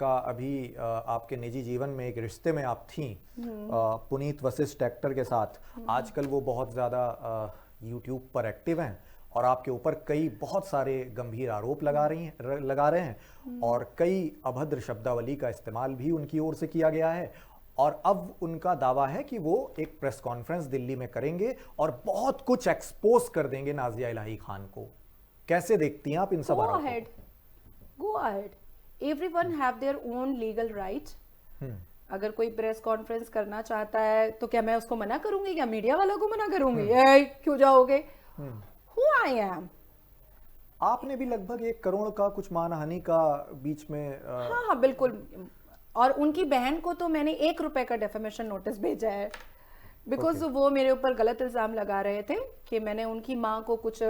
आपका अभी आपके निजी जीवन में एक रिश्ते में आप थीं पुनीत वशिष्ठ एक्टर के साथ, आजकल वो बहुत ज़्यादा यूट्यूब पर एक्टिव हैं और आपके ऊपर कई बहुत सारे गंभीर आरोप लगा रहे हैं और कई अभद्र शब्दावली का इस्तेमाल भी उनकी ओर से किया गया है। और अब उनका दावा है कि वो एक प्रेस कॉन्फ्रेंस दिल्ली में करेंगे और बहुत कुछ एक्सपोज कर देंगे नाजिया इलाही खान को। कैसे देखती हैं आप इन सब आरोपों को? Go ahead. Everyone have their own legal right. अगर कोई प्रेस कॉन्फ्रेंस करना चाहता है तो क्या मैं उसको मना करूंगी? क्या मीडिया वालों को मना करूंगी? क्यों जाओगे? Who I am? आपने भी लगभग 1 करोड़ का कुछ मानहानि का बीच में हाँ बिल्कुल। और उनकी बहन को तो मैंने 1 रुपए का डेफेमेशन नोटिस भेजा है, बिकॉज वो मेरे ऊपर गलत इल्जाम लगा रहे थे कि मैंने उनकी माँ को कुछ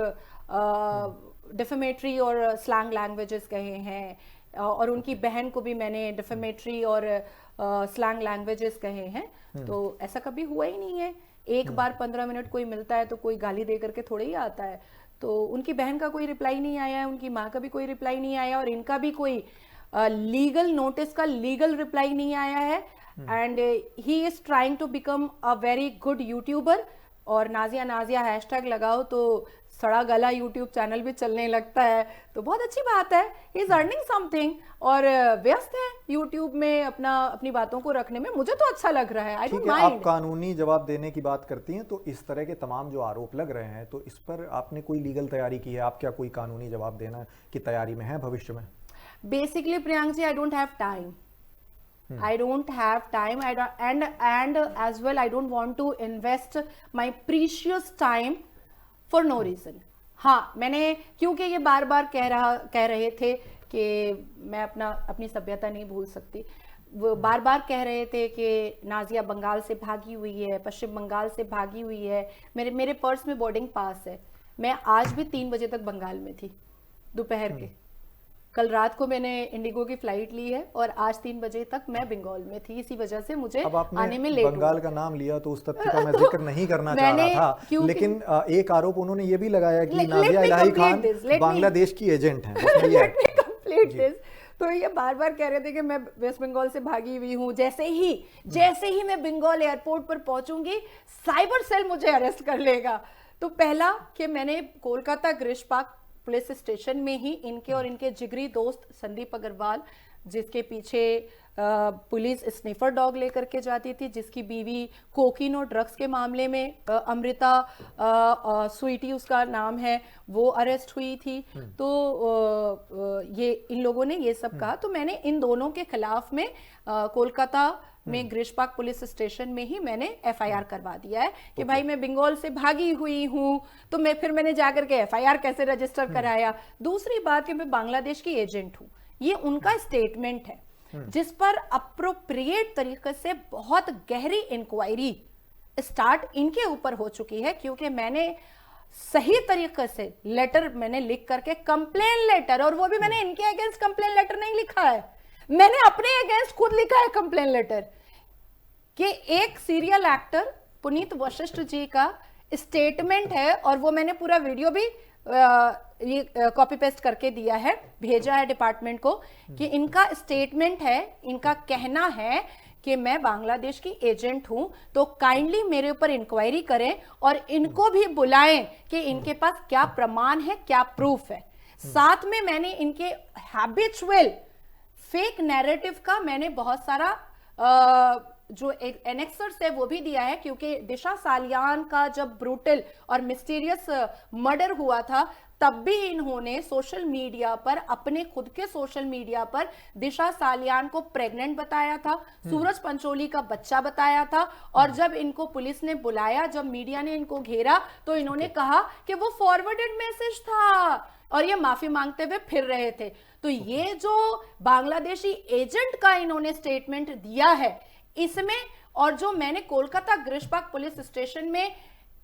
डेफेमेटरी और स्लैंग लैंग्वेजेस कहे हैं और उनकी बहन को भी मैंने डेफेमेटरी और स्लैंग लैंग्वेजेस कहे हैं। तो ऐसा कभी हुआ ही नहीं है। एक बार 15 मिनट कोई मिलता है तो कोई गाली दे करके थोड़े ही आता है। तो उनकी बहन का कोई रिप्लाई नहीं आया है, उनकी माँ का भी कोई रिप्लाई नहीं आया और इनका भी कोई लीगल नोटिस का लीगल रिप्लाई नहीं आया है। And he is trying to become a very good YouTuber और नाजिया हैशटैग लगाओ तो सड़ा गला यूट्यूब चैनल भी चलने लगता है, तो बहुत अच्छी बात है। ही इज अर्निंग समथिंग और व्यस्त है यूट्यूब में अपनी बातों को रखने में। मुझे तो अच्छा लग रहा है। I don't mind. आप कानूनी जवाब देने की बात करती हैं तो इस तरह के तमाम जो आरोप लग रहे हैं तो इस पर आपने कोई लीगल तैयारी की है? आप क्या कोई कानूनी जवाब देना की तैयारी में है भविष्य में? Basically, Priyank ji, I don't have time. I don't have time, and as well, I don't want to invest my precious time for no reason. हाँ, मैंने क्योंकि ये बार बार कह रहे थे कि मैं अपनी सभ्यता नहीं भूल सकती। वो बार बार कह रहे थे कि नाजिया बंगाल से भागी हुई है, पश्चिम बंगाल से भागी हुई है। मेरे पर्स में बोर्डिंग पास है। मैं आज भी 3 बजे तक बंगाल में थी दोपहर के। कल रात को मैंने इंडिगो की फ्लाइट ली है और आज 3 बजे तक मैं बंगाल में थी। इसी वजह से मुझे आने में लेट हुआ। बंगाल का नाम लिया तो उस तथ्य का मैं जिक्र नहीं करना चाह रहा था, लेकिन एक आरोप उन्होंने ये भी लगाया कि नाजिया इलाही खान बांग्लादेश की एजेंट हैं। तो ये बार बार कह रहे थे कि मैं वेस्ट बंगाल से भागी हुई हूँ। जैसे ही मैं बंगाल एयरपोर्ट पर पहुंचूंगी साइबर सेल मुझे अरेस्ट कर लेगा। तो पहला कि मैंने Kolkata Girish park police station में ही इनके और इनके जिगरी दोस्त संदीप अग्रवाल, जिसके पीछे पुलिस स्निफर डॉग लेकर के जाती थी, जिसकी बीवी कोकीन और ड्रग्स के मामले में अमृता स्वीटी उसका नाम है, वो अरेस्ट हुई थी। तो ये इन लोगों ने ये सब कहा। तो मैंने इन दोनों के खिलाफ में कोलकाता में ग्रीश पार्क पुलिस स्टेशन में ही मैंने एफआईआर करवा दिया है कि भाई मैं बंगाल से भागी हुई हूं। तो मैंने जाकर के एफआईआर कैसे रजिस्टर कराया। दूसरी बात कि मैं बांग्लादेश की एजेंट हूं, ये उनका स्टेटमेंट है जिस पर अप्रोप्रिएट तरीके से बहुत गहरी इंक्वायरी स्टार्ट इनके ऊपर हो चुकी है, क्योंकि मैंने सही तरीके से लेटर मैंने लिख करके कंप्लेन लेटर, और वो भी मैंने इनके अगेंस्ट कंप्लेन लेटर नहीं लिखा है, मैंने अपने अगेंस्ट खुद लिखा है कंप्लेन लेटर कि एक सीरियल एक्टर पुनीत वशिष्ठ जी का स्टेटमेंट है। और वो मैंने पूरा वीडियो भी ये कॉपी पेस्ट करके दिया है, भेजा है डिपार्टमेंट को कि इनका स्टेटमेंट है, इनका कहना है कि मैं बांग्लादेश की एजेंट हूं, तो काइंडली मेरे ऊपर इंक्वायरी करें और इनको भी बुलाएं कि इनके पास क्या प्रमाण है, क्या प्रूफ है। साथ में मैंने इनके हैबिचुअल फेक नैरेटिव का मैंने बहुत सारा जो एक एनेक्सर्स है वो भी दिया है, क्योंकि दिशा सालियान का जब ब्रूटल और मिस्टीरियस मर्डर हुआ था तब भी इन्होंने सोशल मीडिया पर, अपने खुद के सोशल मीडिया पर दिशा सालियान को प्रेग्नेंट बताया था, सूरज पंचोली का बच्चा बताया था। और जब इनको पुलिस ने बुलाया, जब मीडिया ने इनको घेरा, तो इन्होंने कहा कि वो फॉरवर्डेड मैसेज था और ये माफी मांगते हुए फिर रहे थे। तो ये जो बांग्लादेशी एजेंट का इन्होंने स्टेटमेंट दिया है इसमें, और जो मैंने Kolkata Girish park police station में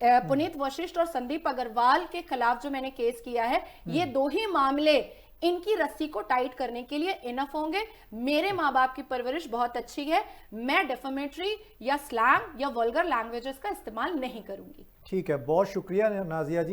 पुनीत वशिष्ठ और संदीप अग्रवाल के खिलाफ जो मैंने केस किया है, ये 2 ही मामले इनकी रस्सी को टाइट करने के लिए इनफ होंगे। मेरे माँ बाप की परवरिश बहुत अच्छी है, मैं डेफेमेटरी या स्लैंग या वल्गर लैंग्वेजेस का इस्तेमाल नहीं करूंगी। ठीक है, बहुत शुक्रिया नाजिया जी।